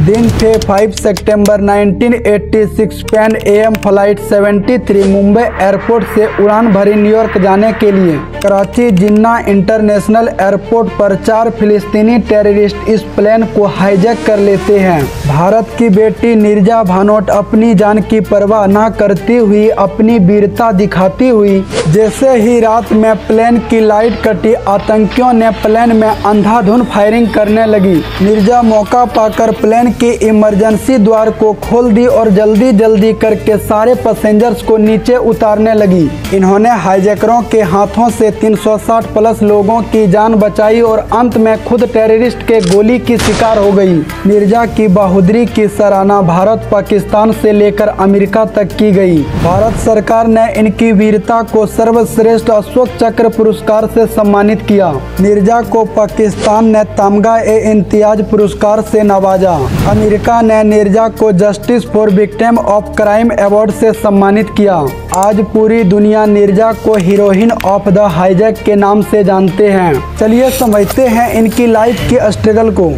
दिन थे 5 सितंबर 1986। Pan AM flight 73 Mumbai airport से उड़ान भरी न्यूयॉर्क जाने के लिए। कराची जिन्ना इंटरनेशनल एयरपोर्ट पर 4 फिलिस्तीनी टेररिस्ट इस प्लेन को हाईजैक कर लेते हैं। भारत की बेटी निर्जा भानोट अपनी जान की परवाह न करती हुई अपनी वीरता दिखाती हुई जैसे ही रात में प्लेन की लाइट कटी, आतंकियों ने प्लेन में अंधाधुंध फायरिंग करने लगी। निर्जा मौका पाकर प्लेन की इमरजेंसी द्वार को खोल दी और जल्दी जल्दी करके सारे पैसेंजर्स को नीचे उतारने लगी। इन्होंने हाईजैकरों के हाथों से 360 प्लस लोगों की जान बचाई और अंत में खुद टेररिस्ट के गोली की शिकार हो गई। निर्जा की बहादुरी की सराहना भारत, पाकिस्तान से लेकर अमेरिका तक की गई। भारत सरकार ने इनकी वीरता को सर्वश्रेष्ठ अशोक चक्र पुरस्कार से सम्मानित किया। निर्जा को पाकिस्तान ने तमगा-ए-इम्तियाज पुरस्कार से नवाजा। अमेरिका ने निर्जा को justice for victim of crime award से सम्मानित किया। आज पूरी दुनिया निर्जा को हीरोइन ऑफ द हाईजैक के नाम से जानते हैं। चलिए समझते हैं इनकी लाइफ की स्ट्रगल को।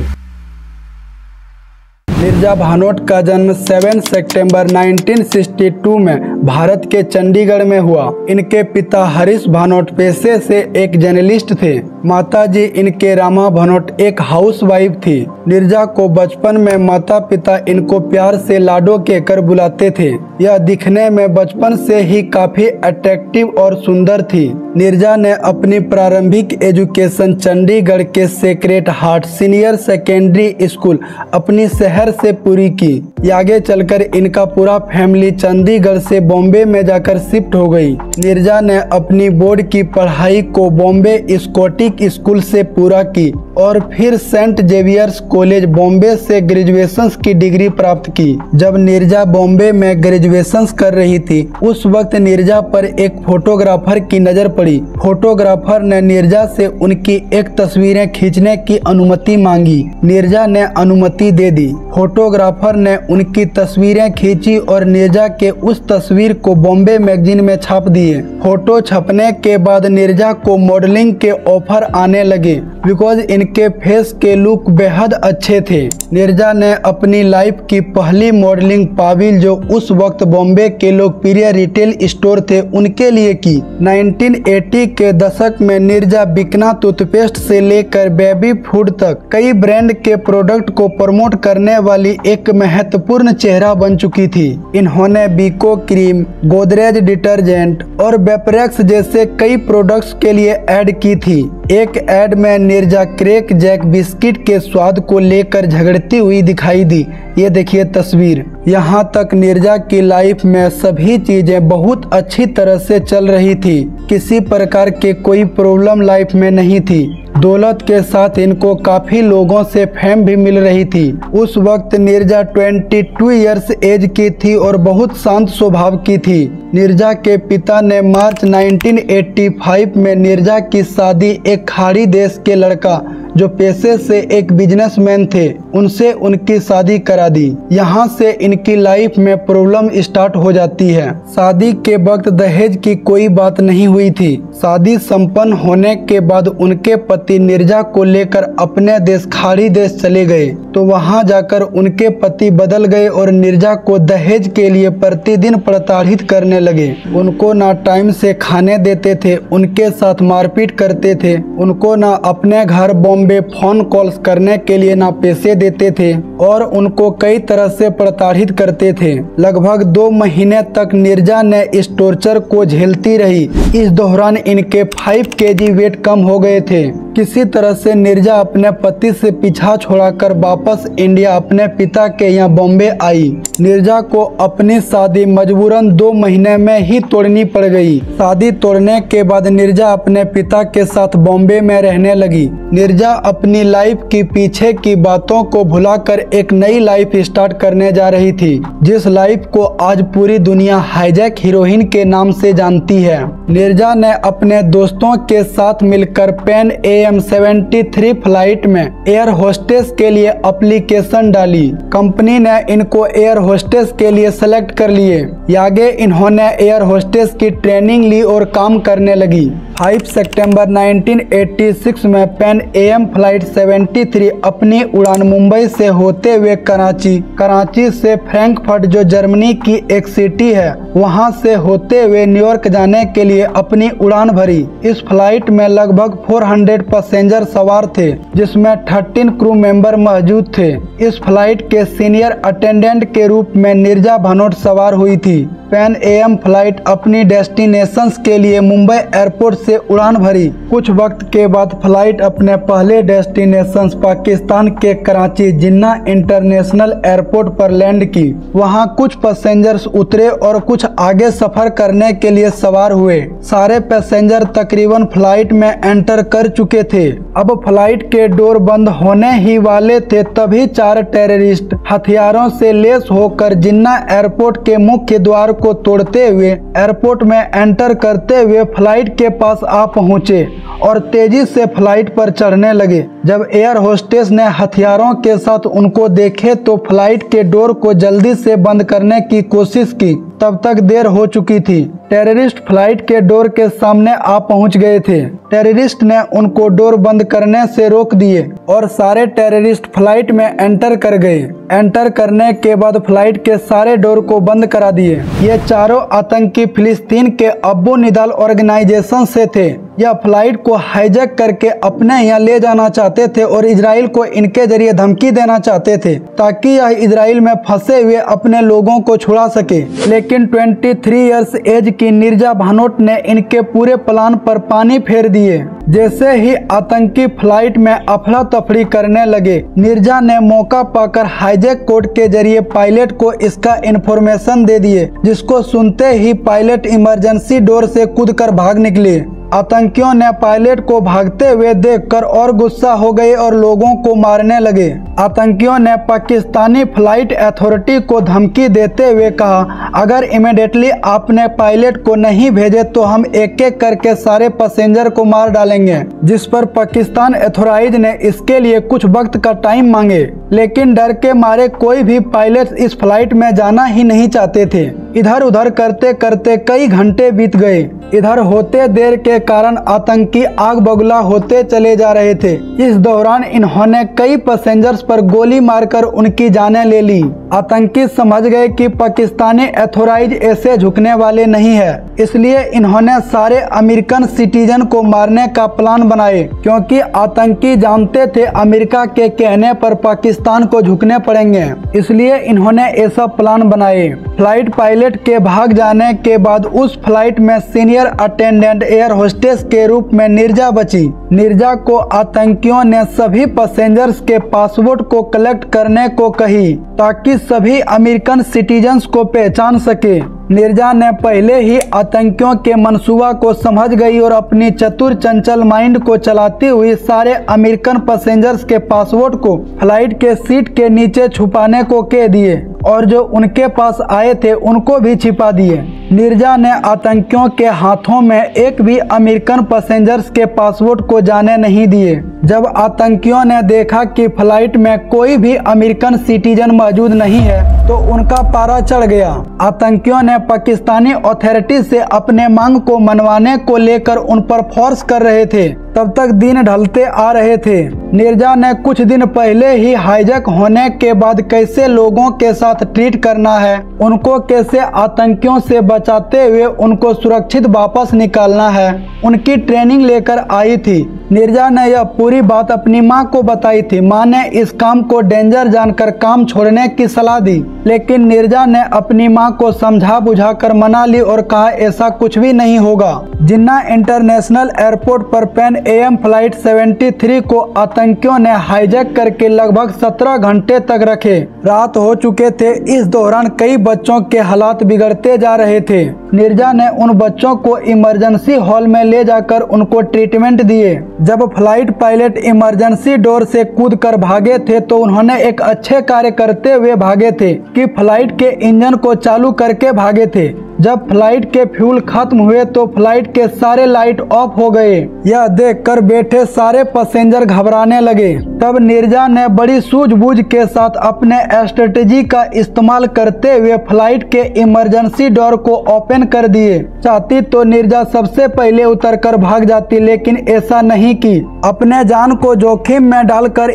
निर्जा भानोट का जन्म 7 सितंबर 1962 में भारत के चंडीगढ़ में हुआ। इनके पिता हरीश भानोट पेशे से एक जर्नलिस्ट थे। माताजी इनके रामा भानोट एक हाउसवाइफ थी। निर्जा को बचपन में माता पिता इनको प्यार से लाडो कहकर बुलाते थे। यह दिखने में बचपन से ही काफी अट्रैक्टिव और सुंदर थी। निर्जा ने अपनी प्रारंभिक एजुकेशन चंडीगढ़ के sacred heart senior secondary school अपनी शहर से पूरी की। आगे चलकर इनका पूरा फैमिली चंडीगढ़ से बॉम्बे में जाकर शिफ्ट हो गई। निर्जा ने अपनी बोर्ड की पढ़ाई को बॉम्बे स्कॉटिश स्कूल से पूरा की और फिर सेंट जेवियर्स कॉलेज बॉम्बे से ग्रेजुएशन की डिग्री प्राप्त की। जब निर्जा बॉम्बे में ग्रेजुएशन कर रही थी, उस वक्त निर्जा पर एक फोटोग्राफर की नजर पड़ी। फोटोग्राफर ने निर्जा से उनकी एक तस्वीरें खींचने की अनुमति मांगी। निर्जा ने अनुमति दे दी। फोटोग्राफर ने उनकी तस्वीरें खींची और निर्जा के उस तस्वीर को बॉम्बे मैगजीन में छाप दिए। फोटो छपने के बाद निर्जा को मॉडलिंग के ऑफर आने लगे बिकॉज इनके फेस के लुक बेहद अच्छे थे। निर्जा ने अपनी लाइफ की पहली मॉडलिंग पाविल, जो उस वक्त बॉम्बे के लोकप्रिय रिटेल स्टोर थे, उनके लिए की। 1980 के दशक में निर्जा बिकना टूथपेस्ट से लेकर बेबी फूड तक कई ब्रांड के प्रोडक्ट को प्रमोट करने वाली एक महत्वपूर्ण चेहरा बन चुकी थी। इन्होंने बीको क्रीम, गोदरेज डिटर्जेंट और वेपरेक्स जैसे कई प्रोडक्ट्स के लिए ऐड की थी। एक ऐड में निर्जा क्रैक जैक बिस्किट के स्वाद को लेकर झगड़ती हुई दिखाई दी। ये देखिए तस्वीर। यहाँ तक निर्जा की लाइफ में सभी चीजें बहुत अच्छी तरह से चल रही थी। किसी प्रकार के कोई प्रॉब्लम लाइफ में नहीं थी। दौलत के साथ इनको काफी लोगों से फेम भी मिल रही थी। उस वक्त निर्जा 22 इयर्स एज की थी और बहुत शांत स्वभाव की थी। निर्जा के पिता ने मार्च 1985 में निर्जा की शादी एक खाड़ी देश के लड़का जो पेशे से एक बिजनेसमैन थे, उनसे उनकी शादी करा दी। यहाँ से इनकी लाइफ में प्रॉब्लम स्टार्ट हो जाती है। शादी के वक्त दहेज की कोई बात नहीं हुई थी। शादी संपन्न होने के बाद उनके पति निर्जा को लेकर अपने देश खाड़ी देश चले गए, तो वहाँ जाकर उनके पति बदल गए और निर्जा को दहेज के लिए प्रतिदिन प्रताड़ित करने लगे। उनको ना टाइम से खाने देते थे, उनके साथ मारपीट करते थे। उनको ना अपने घर बॉम्बे फोन कॉल्स करने के लिए ना पैसे देते थे और उनको कई तरह से प्रताड़ित करते थे। लगभग 2 महीने तक निर्जा ने इस टॉर्चर को झेलती रही। इस दौरान इनके 5 kg वेट कम हो गए थे। किसी तरह से निर्जा अपने पति से पीछा छोड़ाकर वापस इंडिया अपने पिता के यहाँ बॉम्बे आई। निर्जा को अपनी शादी मजबूरन 2 महीने में ही तोड़नी पड़ गई। शादी तोड़ने के बाद निर्जा अपने पिता के साथ बॉम्बे में रहने लगी। निर्जा अपनी लाइफ की पीछे की बातों को भुलाकर एक नई लाइफ स्टार्ट करने जा रही थी, जिस लाइफ को आज पूरी दुनिया हाईजैक हीरोइन के नाम से जानती है। निर्जा ने अपने दोस्तों के साथ मिलकर पैन AM 73 फ्लाइट में एयर होस्टेस के लिए एप्लीकेशन डाली। कंपनी ने इनको एयर होस्टेस के लिए सेलेक्ट कर लिए। आगे इन्होंने एयर होस्टेस की ट्रेनिंग ली और काम करने लगी। 5 सितंबर 1986 में पैन AM फ्लाइट 73 अपनी उड़ान मुंबई से होते हुए कराची से फ्रैंकफर्ट जो जर्मनी की एक सिटी है वहां से होते हुए न्यूयॉर्क जाने के लिए अपनी उड़ान भरी। इस फ्लाइट में लगभग 400 पैसेंजर सवार थे, जिसमें 13 क्रू मेंबर मौजूद थे। इस फ्लाइट के सीनियर अटेंडेंट के रूप में नीरजा भानोट सवार हुई थी। पैन AM फ्लाइट अपनी डेस्टिनेशंस के लिए मुंबई एयरपोर्ट से उड़ान भरी। कुछ वक्त के बाद फ्लाइट अपने पहले डेस्टिनेशंस पाकिस्तान के कराची जिन्ना इंटरनेशनल एयरपोर्ट पर लैंड की। वहां कुछ पैसेंजर्स उतरे और कुछ आगे सफर करने के लिए सवार हुए। सारे पैसेंजर तकरीबन फ्लाइट में एंटर कर चुके थे। अब फ्लाइट के डोर बंद होने ही वाले थे, तभी 4 टेररिस्ट हथियारों से लैस होकर जिन्ना एयरपोर्ट के मुख्य द्वार को तोड़ते हुए एयरपोर्ट में एंटर करते हुए फ्लाइट के पास आ पहुंचे और तेजी से फ्लाइट पर चढ़ने लगे। जब एयर होस्टेस ने हथियारों के साथ उनको देखे तो फ्लाइट के डोर को जल्दी से बंद करने की कोशिश की। तब तक देर हो चुकी थी। टेररिस्ट फ्लाइट के डोर के सामने आ पहुंच गए थे। टेररिस्ट ने उनको डोर बंद करने से रोक दिए और सारे टेररिस्ट फ्लाइट में एंटर कर गए। एंटर करने के बाद फ्लाइट के सारे डोर को बंद करा दिए। ये चारों आतंकी फिलिस्तीन के अब्बू निदाल ऑर्गेनाइजेशन से थे। यह फ्लाइट को हाईजैक करके अपने यहाँ ले जाना चाहते थे और इजराइल को इनके जरिए धमकी देना चाहते थे ताकि यह इजराइल में फंसे हुए अपने लोगों को छुड़ा सके। लेकिन 23 इयर्स एज की नीरजा भानोट ने इनके पूरे प्लान पर पानी फेर दिए। जैसे ही आतंकी फ्लाइट में अफरा तफरी करने लगे, नीरजा ने मौका पाकर हाईजैक कोड के जरिए पायलट को इसका इन्फॉर्मेशन दे दिए, जिसको सुनते ही पायलट इमरजेंसी डोर से कूदकर भाग निकले। आतंकियों ने पायलट को भागते हुए देखकर और गुस्सा हो गए और लोगों को मारने लगे। आतंकियों ने पाकिस्तानी फ्लाइट अथॉरिटी को धमकी देते हुए कहा, अगर इमीडिएटली आपने पायलट को नहीं भेजे तो हम एक एक करके सारे पैसेंजर को मार डालेंगे। जिस पर पाकिस्तान अथॉरिटीज ने इसके लिए कुछ वक्त का टाइम मांगे, लेकिन डर के मारे कोई भी पायलट इस फ्लाइट में जाना ही नहीं चाहते थे। इधर उधर करते करते कई घंटे बीत गए। इधर होते देर के कारण आतंकी आग बगुला होते चले जा रहे थे। इस दौरान इन्होंने कई पैसेंजर्स पर गोली मारकर उनकी जानें ले ली। आतंकी समझ गए कि पाकिस्तानी अथॉरिटीज ऐसे झुकने वाले नहीं है, इसलिए इन्होंने सारे अमेरिकन सिटीजन को मारने का प्लान बनाए, क्योंकि आतंकी जानते थे अमेरिका के कहने पर पाकिस्तान को झुकने पड़ेंगे। इसलिए इन्होंने ऐसा प्लान बनाए। फ्लाइट पायलट के भाग जाने के बाद उस फ्लाइट में सीनियर अटेंडेंट एयर होस्टेस के रूप में नीरजा बची। नीरजा को आतंकियों ने सभी पैसेंजर्स के पासपोर्ट को कलेक्ट करने को कही ताकि सभी अमेरिकन सिटीजन्स को पहचान सके। नीरजा ने पहले ही आतंकियों के मंसूबा को समझ गई और अपनी चतुर चंचल माइंड को चलाती हुई सारे अमेरिकन पैसेंजर्स के पासपोर्ट को फ्लाइट के सीट के नीचे छुपाने को कह दिए और जो उनके पास आए थे उनको भी छिपा दिए। नीरजा ने आतंकियों के हाथों में एक भी अमेरिकन पैसेंजर्स के पासपोर्ट को जाने नहीं दिए। जब आतंकियों ने देखा कि फ्लाइट में कोई भी अमेरिकन सिटीजन मौजूद नहीं है तो उनका पारा चढ़ गया। आतंकियों ने पाकिस्तानी अथॉरिटी से अपने मांग को मनवाने को लेकर उन पर फोर्स कर रहे थे। तब तक दिन ढलते आ रहे थे। नीरजा ने कुछ दिन पहले ही हाईजैक होने के बाद कैसे लोगों के साथ ट्रीट करना है, उनको कैसे आतंकियों से बचाते हुए उनको सुरक्षित वापस निकालना है, उनकी ट्रेनिंग लेकर आई थी। नीरजा ने यह पूरी बात अपनी मां को बताई थी। मां ने इस काम को डेंजर जानकर काम छोड़ने की सलाह दी, लेकिन नीरजा ने अपनी मां को समझा बुझाकर मना ली और कहा ऐसा कुछ भी नहीं होगा। जिन्ना इंटरनेशनल एयरपोर्ट पर पैन AM फ्लाइट 73 को आतंकियों ने हाईजैक करके लगभग 17 घंटे तक रखे। रात हो चुके थे। इस दौरान कई बच्चों के हालात बिगड़ते जा रहे थे। नीरजा ने उन बच्चों को इमरजेंसी हॉल में ले जाकर उनको ट्रीटमेंट दिए। जब फ्लाइट पायलट इमरजेंसी डोर से कूदकर भागे थे तो उन्होंने एक अच्छे कार्य करते हुए भागे थे कि फ्लाइट के इंजन को चालू करके भागे थे। जब फ्लाइट के फ्यूल खत्म हुए तो फ्लाइट के सारे लाइट ऑफ हो गए। यह देखकर बैठे सारे पैसेंजर घबराने लगे। तब नीरजा ने बड़ी सूझबूझ के साथ अपने स्ट्रेटेजी का इस्तेमाल करते हुए फ्लाइट के इमरजेंसी डोर को ओपन कर दिए। चाहती तो नीरजा सबसे पहले उतरकर भाग जाती, लेकिन ऐसा नहीं की। अपने जान को जोखिम में डालकर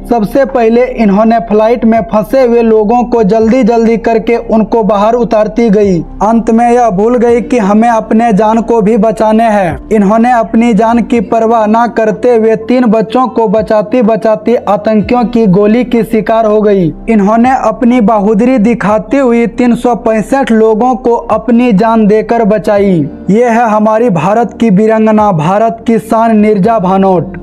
सबसे पहले इन्होंने फ्लाइट में फंसे हुए लोगों को जल्दी जल्दी करके उनको बाहर उतारती गई। अंत में यह भूल गई कि हमें अपने जान को भी बचाने हैं। इन्होंने अपनी जान की परवाह न करते हुए 3 बच्चों को बचाती बचाती आतंकियों की गोली की शिकार हो गई। इन्होंने अपनी बहादुरी दिखाती हुई 365 लोगों को अपनी जान देकर बचाई। ये है हमारी भारत की वीरांगना, भारत की शान नीरजा भानोट।